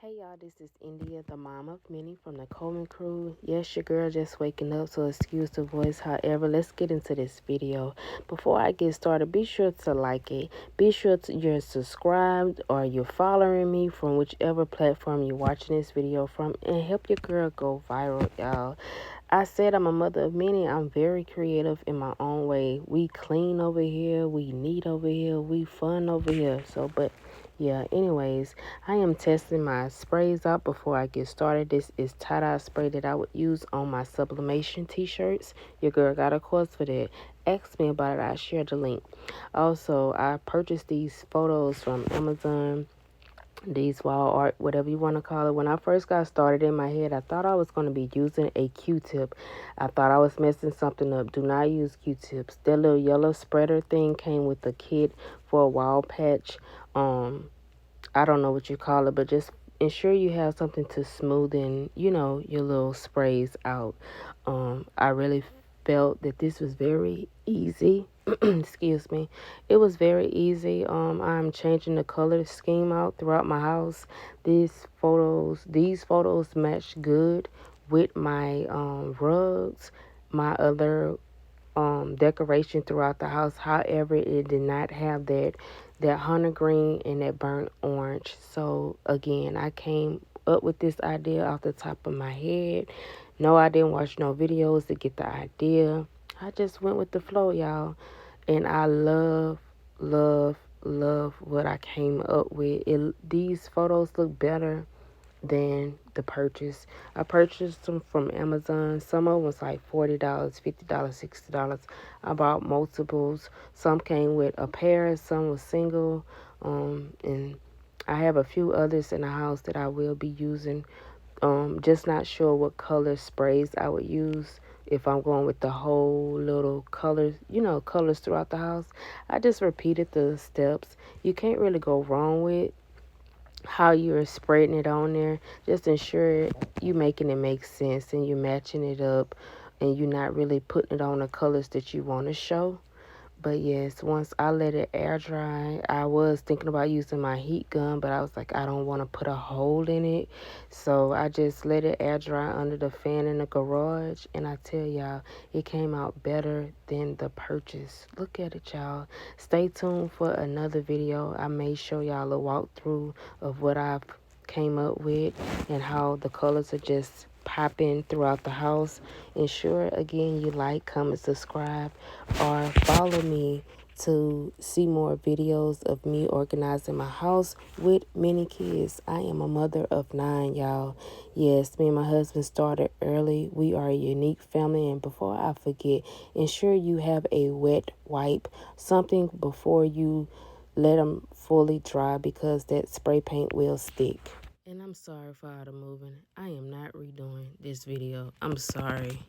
Hey y'all, this is India, the mom of many from the Coleman crew. Yes, your girl just waking up, so excuse the voice. However, let's get into this video. Before I get started, be sure to like it. Be sure you're subscribed or you're following me from whichever platform you're watching this video from, and help your girl go viral, y'all. I said I'm a mother of many. I'm very creative in my own way. We clean over here, we neat over here, we fun over here. But yeah, anyways, I am testing my sprays out before I get started. This is tie-dye spray that I would use on my sublimation t-shirts. Your girl got a course for that. Ask me about it. I shared the link. Also, I purchased these photos from Amazon. These wall art, whatever you want to call it. When I first got started in my head, I thought I was going to be using a Q-tip. I thought I was messing something up. Do not use Q-tips. That little yellow spreader thing came with the kit for a wall patch. I don't know what you call it, but just ensure you have something to smoothen, your little sprays out. I really felt that this was very easy. Excuse me. It was very easy. I'm changing the color scheme out throughout my house. These photos match good with my rugs, my other decoration throughout the house. However, it did not have that hunter green and that burnt orange. So again, I came up with this idea off the top of my head. No, I didn't watch no videos to get the idea. I just went with the flow, y'all. And I love what I came up with. These photos look better than the purchase. I purchased them from Amazon. Some of them was like $40, $50, $60. I bought multiples. Some came with a pair, some was single. And I have a few others in the house that I will be using. Just not sure what color sprays I would use if I'm going with the whole little colors, colors throughout the house. I just repeated the steps. You can't really go wrong with how you're spreading it on there. Just ensure you making it make sense and you're matching it up and you're not really putting it on the colors that you want to show. But yes, once I let it air dry, I was thinking about using my heat gun, but I was like, I don't want to put a hole in it. So I just let it air dry under the fan in the garage. And I tell y'all, it came out better than the purchase. Look at it, y'all. Stay tuned for another video. I may show y'all a walkthrough of what I've came up with and how the colors are just popping throughout the house. Ensure again you like, comment, subscribe, or follow me to see more videos of me organizing my house with many kids. I am a mother of 9, y'all. Yes, me and my husband started early. We are a unique family. And before I forget, ensure you have a wet wipe, something before you let them fully dry, because that spray paint will stick. And I'm sorry for all the moving. I am not redoing this video. I'm sorry.